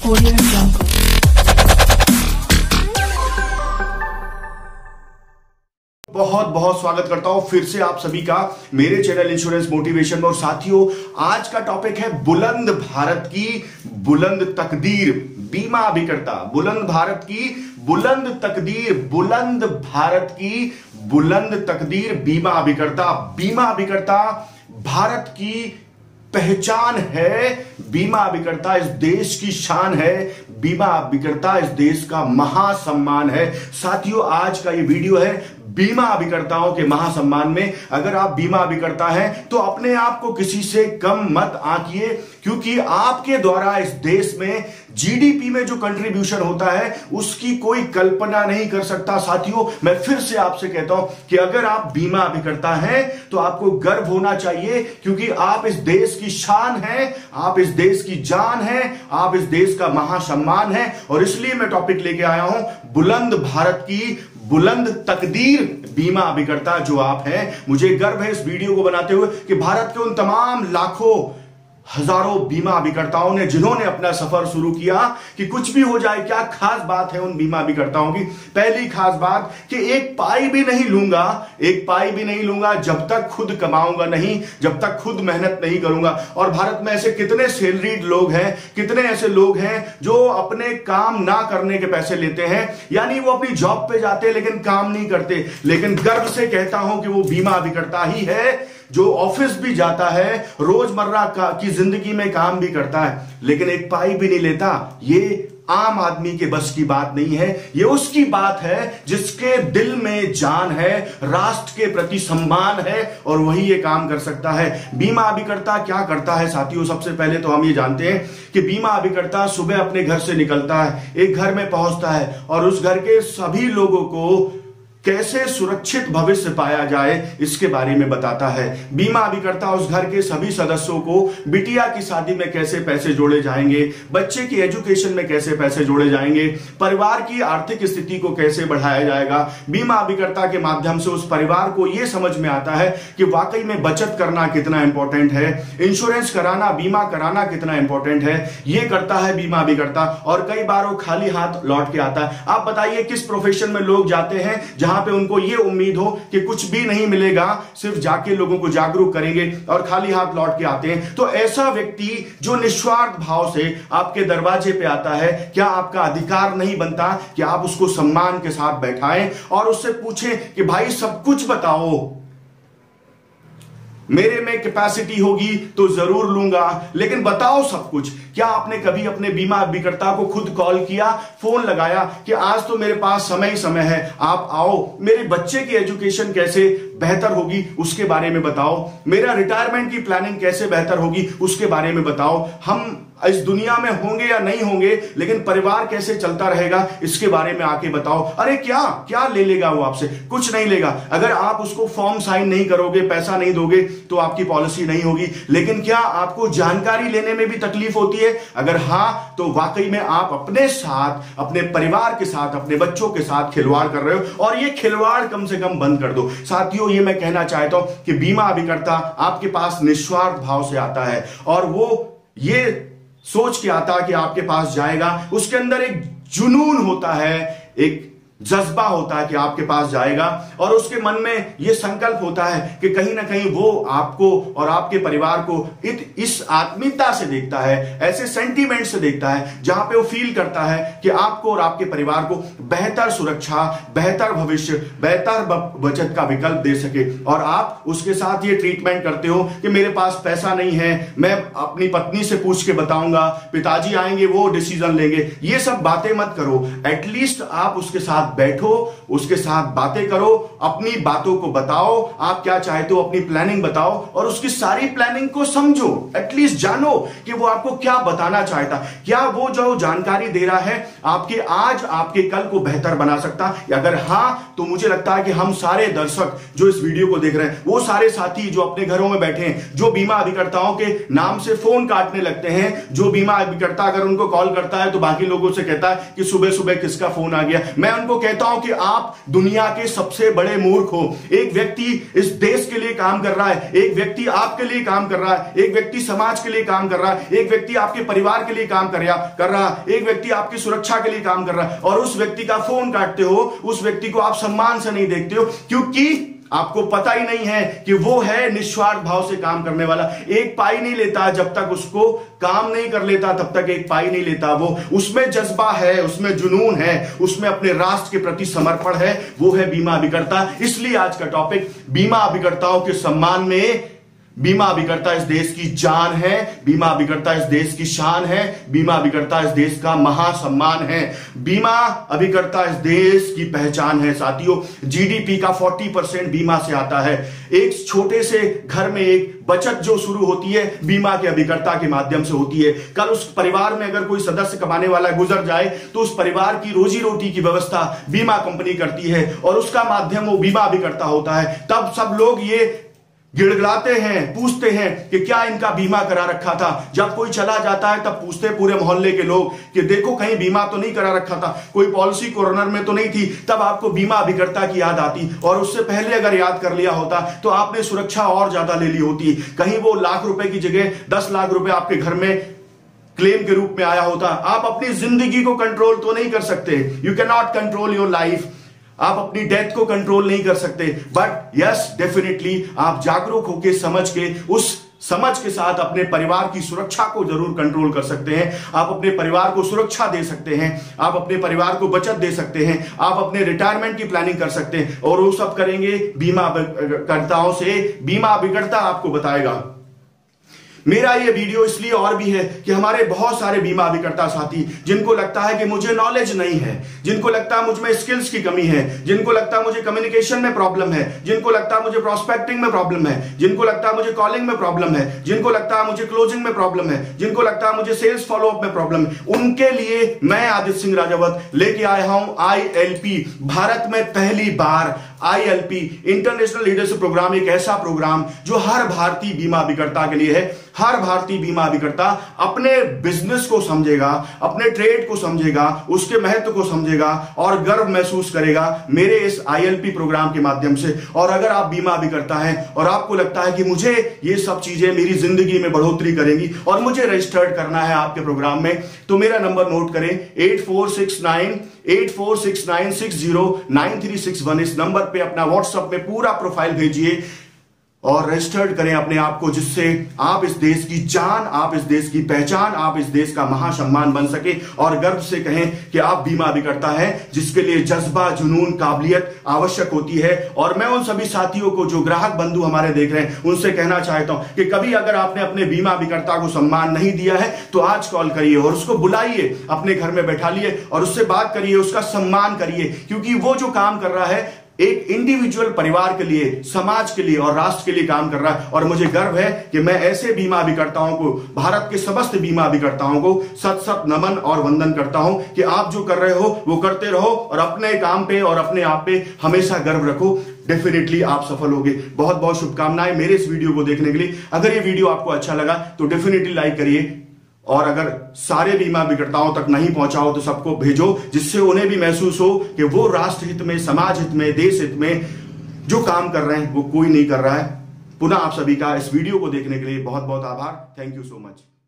Audio Jungle। बहुत बहुत स्वागत करता हूं फिर से आप सभी का मेरे चैनल इंश्योरेंस मोटिवेशन में। और साथियों, आज का टॉपिक है बुलंद भारत की बुलंद तकदीर बीमा अभिकर्ता। बुलंद भारत की बुलंद तकदीर, बुलंद भारत की बुलंद तकदीर बीमा अभिकर्ता। बीमा अभिकर्ता भारत की पहचान है, बीमा अभिकर्ता इस देश की शान है, बीमा अभिकर्ता इस देश का महासम्मान है। साथियों, आज का ये वीडियो है बीमा अभिकर्ताओं के महासम्मान में। अगर आप बीमा अभिकर्ता हैं तो अपने आप को किसी से कम मत आंकिए, क्योंकि आपके द्वारा इस देश में जीडीपी में जो कंट्रीब्यूशन होता है उसकी कोई कल्पना नहीं कर सकता। साथियों, मैं फिर से आपसे कहता हूं कि अगर आप बीमा अभिकर्ता हैं तो आपको गर्व होना चाहिए, क्योंकि आप इस देश की शान हैं, आप इस देश की जान हैं, आप इस देश का महासम्मान है। और इसलिए मैं टॉपिक लेके आया हूं बुलंद भारत की बुलंद तकदीर बीमा अभिकर्ता जो आप हैं। मुझे गर्व है इस वीडियो को बनाते हुए कि भारत के उन तमाम लाखों हजारों बीमा अभिकर्ताओं ने जिन्होंने अपना सफर शुरू किया कि कुछ भी हो जाए। क्या खास बात है उन बीमा अभिकर्ताओं की? पहली खास बात कि एक पाई भी नहीं लूंगा, एक पाई भी नहीं लूंगा जब तक खुद कमाऊंगा नहीं, जब तक खुद मेहनत नहीं करूंगा। और भारत में ऐसे कितने सैलरीड लोग हैं, कितने ऐसे लोग हैं जो अपने काम ना करने के पैसे लेते हैं, यानी वो अपनी जॉब पे जाते हैं लेकिन काम नहीं करते। लेकिन गर्व से कहता हूं कि वो बीमा अभिकर्ता ही है जो ऑफिस भी जाता है, रोजमर्रा की जिंदगी में काम भी करता है, लेकिन एक पाई भी नहीं लेता। ये आम आदमी के बस की बात नहीं है, ये उसकी बात है जिसके दिल में जान है, राष्ट्र के प्रति सम्मान है, और वही ये काम कर सकता है। बीमा अभिकर्ता क्या करता है साथियों? सबसे पहले तो हम ये जानते हैं कि बीमा अभिकर्ता सुबह अपने घर से निकलता है, एक घर में पहुंचता है और उस घर के सभी लोगों को कैसे सुरक्षित भविष्य पाया जाए इसके बारे में बताता है। बीमा अभिकर्ता उस घर के सभी सदस्यों को बिटिया की शादी में कैसे पैसे जोड़े जाएंगे, बच्चे की एजुकेशन में कैसे पैसे जोड़े जाएंगे, परिवार की आर्थिक स्थिति को कैसे बढ़ाया जाएगा। बीमा अभिकर्ता के माध्यम से उस परिवार को यह समझ में आता है कि वाकई में बचत करना कितना इंपॉर्टेंट है, इंश्योरेंस कराना, बीमा कराना कितना इंपॉर्टेंट है। यह करता है बीमा अभिकर्ता। और कई बार वो खाली हाथ लौट के आता है। आप बताइए किस प्रोफेशन में लोग जाते हैं जहां पे उनको ये उम्मीद हो कि कुछ भी नहीं मिलेगा, सिर्फ जाके लोगों को जागरूक करेंगे और खाली हाथ लौट के आते हैं। तो ऐसा व्यक्ति जो निस्वार्थ भाव से आपके दरवाजे पे आता है, क्या आपका अधिकार नहीं बनता कि आप उसको सम्मान के साथ बैठाएं और उससे पूछें कि भाई सब कुछ बताओ, मेरे में कैपेसिटी होगी तो जरूर लूंगा, लेकिन बताओ सब कुछ। क्या आपने कभी अपने बीमा अभिकर्ता को खुद कॉल किया, फोन लगाया कि आज तो मेरे पास समय ही समय है, आप आओ, मेरे बच्चे की एजुकेशन कैसे बेहतर होगी उसके बारे में बताओ, मेरा रिटायरमेंट की प्लानिंग कैसे बेहतर होगी उसके बारे में बताओ, हम इस दुनिया में होंगे या नहीं होंगे लेकिन परिवार कैसे चलता रहेगा इसके बारे में आके बताओ। अरे क्या क्या ले लेगा वो आपसे? कुछ नहीं लेगा। अगर आप उसको फॉर्म साइन नहीं करोगे, पैसा नहीं दोगे तो आपकी पॉलिसी नहीं होगी। लेकिन क्या आपको जानकारी लेने में भी तकलीफ होती है? अगर हां, तो वाकई में आप अपने साथ, अपने परिवार के साथ, अपने बच्चों के साथ खिलवाड़ कर रहे हो, और ये खिलवाड़ कम से कम बंद कर दो। साथियों, ये मैं कहना चाहता हूं कि बीमा अभिकर्ता आपके पास निस्वार्थ भाव से आता है और वो ये सोच के आता कि आपके पास जाएगा। उसके अंदर एक जुनून होता है, एक जज्बा होता है कि आपके पास जाएगा, और उसके मन में यह संकल्प होता है कि कहीं ना कहीं वो आपको और आपके परिवार को इस आत्मीयता से देखता है, ऐसे सेंटीमेंट से देखता है जहां पे वो फील करता है कि आपको और आपके परिवार को बेहतर सुरक्षा, बेहतर भविष्य, बेहतर बचत का विकल्प दे सके। और आप उसके साथ ये ट्रीटमेंट करते हो कि मेरे पास पैसा नहीं है, मैं अपनी पत्नी से पूछ के बताऊंगा, पिताजी आएंगे वो डिसीजन लेंगे। ये सब बातें मत करो। एटलीस्ट आप उसके साथ बैठो, उसके साथ बातें करो, अपनी बातों को बताओ, आप क्या चाहते हो, अपनी प्लानिंग बताओ और उसकी सारी प्लानिंग को समझो। एटलीस्ट जानो कि वो आपको क्या बताना चाहता, क्या वो जो जानकारी दे रहा है आपके आज, आपके कल को बेहतर बना सकता। अगर हां, तो मुझे लगता है कि हम सारे दर्शक जो इस वीडियो को देख रहे हैं, वो सारे साथी जो अपने घरों में बैठे हैं, जो बीमा अभिकर्ताओं के नाम से फोन काटने लगते हैं, जो बीमा अभिकर्ता अगर उनको कॉल करता है तो बाकी लोगों से कहता है कि सुबह सुबह किसका फोन आ गया, मैं उनको कहता हूं कि आप दुनिया के सबसे बड़े मूर्ख हो। एक व्यक्ति इस देश के लिए काम कर रहा है, एक व्यक्ति आपके लिए काम कर रहा है, एक व्यक्ति समाज के लिए काम कर रहा है, एक व्यक्ति आपके परिवार के लिए काम कर रहा है, एक व्यक्ति आपकी सुरक्षा के लिए काम कर रहा है, और उस व्यक्ति का फोन काटते हो, उस व्यक्ति को आप सम्मान से नहीं देखते हो, क्योंकि आपको पता ही नहीं है कि वो है निस्वार्थ भाव से काम करने वाला। एक पाई नहीं लेता जब तक उसको काम नहीं कर लेता, तब तक एक पाई नहीं लेता। वो उसमें जज्बा है, उसमें जुनून है, उसमें अपने राष्ट्र के प्रति समर्पण है, वो है बीमा अभिकर्ता। इसलिए आज का टॉपिक बीमा अभिकर्ताओं के सम्मान में। बीमा अभिकर्ता इस देश की जान है, बीमा अभिकर्ता इस देश की शान है, बीमा अभिकर्ता इस देश का महासम्मान है, बीमा अभिकर्ता इस देश की पहचान है। साथियों, जीडीपी का 40% बीमा से आता है। एक छोटे से घर में एक बचत जो शुरू होती है बीमा के अभिकर्ता के माध्यम से होती है। कल उस परिवार में अगर कोई सदस्य कमाने वाला गुजर जाए तो उस परिवार की रोजी रोटी की व्यवस्था बीमा कंपनी करती है, और उसका माध्यम वो बीमा अभिकर्ता होता है। तब सब लोग ये गिड़गिड़ाते हैं, पूछते हैं कि क्या इनका बीमा करा रखा था। जब कोई चला जाता है तब पूछते पूरे मोहल्ले के लोग कि देखो कहीं बीमा तो नहीं करा रखा था, कोई पॉलिसी कॉर्नर में तो नहीं थी। तब आपको बीमा अभिकर्ता की याद आती, और उससे पहले अगर याद कर लिया होता तो आपने सुरक्षा और ज्यादा ले ली होती। कहीं वो लाख रुपए की जगह 10 लाख रुपए आपके घर में क्लेम के रूप में आया होता। आप अपनी जिंदगी को कंट्रोल तो नहीं कर सकते, you can not control your life. आप अपनी डेथ को कंट्रोल नहीं कर सकते, बट यस डेफिनेटली आप जागरूक होकर समझ के, उस समझ के साथ अपने परिवार की सुरक्षा को जरूर कंट्रोल कर सकते हैं। आप अपने परिवार को सुरक्षा दे सकते हैं, आप अपने परिवार को बचत दे सकते हैं, आप अपने रिटायरमेंट की प्लानिंग कर सकते हैं, और वो सब करेंगे बीमा अभिकर्ताओं से। बीमा अभिकर्ता आपको बताएगा। मेरा ये वीडियो इसलिए और भी है कि हमारे बहुत सारे बीमा अभिकर्ता साथी जिनको लगता है कि मुझे नॉलेज नहीं है, जिनको लगता है मुझ में स्किल्स की कमी है, जिनको लगता है मुझे कम्युनिकेशन में प्रॉब्लम है, जिनको लगता है मुझे प्रोस्पेक्टिंग में प्रॉब्लम है, जिनको लगता है मुझे कॉलिंग में प्रॉब्लम है, जिनको लगता है मुझे क्लोजिंग में प्रॉब्लम है, जिनको लगता है मुझे सेल्स फॉलोअप में प्रॉब्लम है, उनके लिए मैं आदित्य सिंह राजावत लेके आया हूं ILP। भारत में पहली बार ILP इंटरनेशनल लीडरशिप प्रोग्राम, एक ऐसा प्रोग्राम जो हर भारतीय बीमा अभिकर्ता के लिए है। हर भारतीय बीमा अभिकर्ता अपने बिजनेस को समझेगा, अपने ट्रेड को समझेगा, उसके महत्व को समझेगा और गर्व महसूस करेगा मेरे इस ILP प्रोग्राम के माध्यम से। और अगर आप बीमा अभिकर्ता हैं और आपको लगता है कि मुझे ये सब चीजें मेरी जिंदगी में बढ़ोतरी करेंगी और मुझे रजिस्टर्ड करना है आपके प्रोग्राम में, तो मेरा नंबर नोट करें 8469609361। इस नंबर पे अपना व्हाट्सएप में पूरा प्रोफाइल भेजिए और रजिस्टर्ड करें अपने आप को, जिससे आप इस देश की जान, आप इस देश की पहचान, आप इस देश का महासम्मान बन सके और गर्व से कहें कि आप बीमा अभिकर्ता हैं, जिसके लिए जज्बा, जुनून, काबिलियत आवश्यक होती है। और मैं उन सभी साथियों को जो ग्राहक बंधु हमारे देख रहे हैं उनसे कहना चाहता हूं कि कभी अगर आपने अपने बीमा अभिकर्ता को सम्मान नहीं दिया है तो आज कॉल करिए और उसको बुलाइए, अपने घर में बैठा लिए और उससे बात करिए, उसका सम्मान करिए, क्योंकि वो जो काम कर रहा है एक इंडिविजुअल परिवार के लिए, समाज के लिए और राष्ट्र के लिए काम कर रहा है। और मुझे गर्व है कि मैं ऐसे बीमा अभिकर्ताओं को, भारत के समस्त बीमा अभिकर्ताओं को सत सत नमन और वंदन करता हूं कि आप जो कर रहे हो वो करते रहो और अपने काम पे और अपने आप पे हमेशा गर्व रखो। डेफिनेटली आप सफल होगे। बहुत बहुत शुभकामनाएं मेरे इस वीडियो को देखने के लिए। अगर ये वीडियो आपको अच्छा लगा तो डेफिनेटली लाइक करिए, और अगर सारे बीमा अभिकर्ताओं तक नहीं पहुंचा हो तो सबको भेजो, जिससे उन्हें भी महसूस हो कि वो राष्ट्र हित में, समाज हित में, देश हित में जो काम कर रहे हैं वो कोई नहीं कर रहा है। पुनः आप सभी का इस वीडियो को देखने के लिए बहुत बहुत आभार। Thank you so much.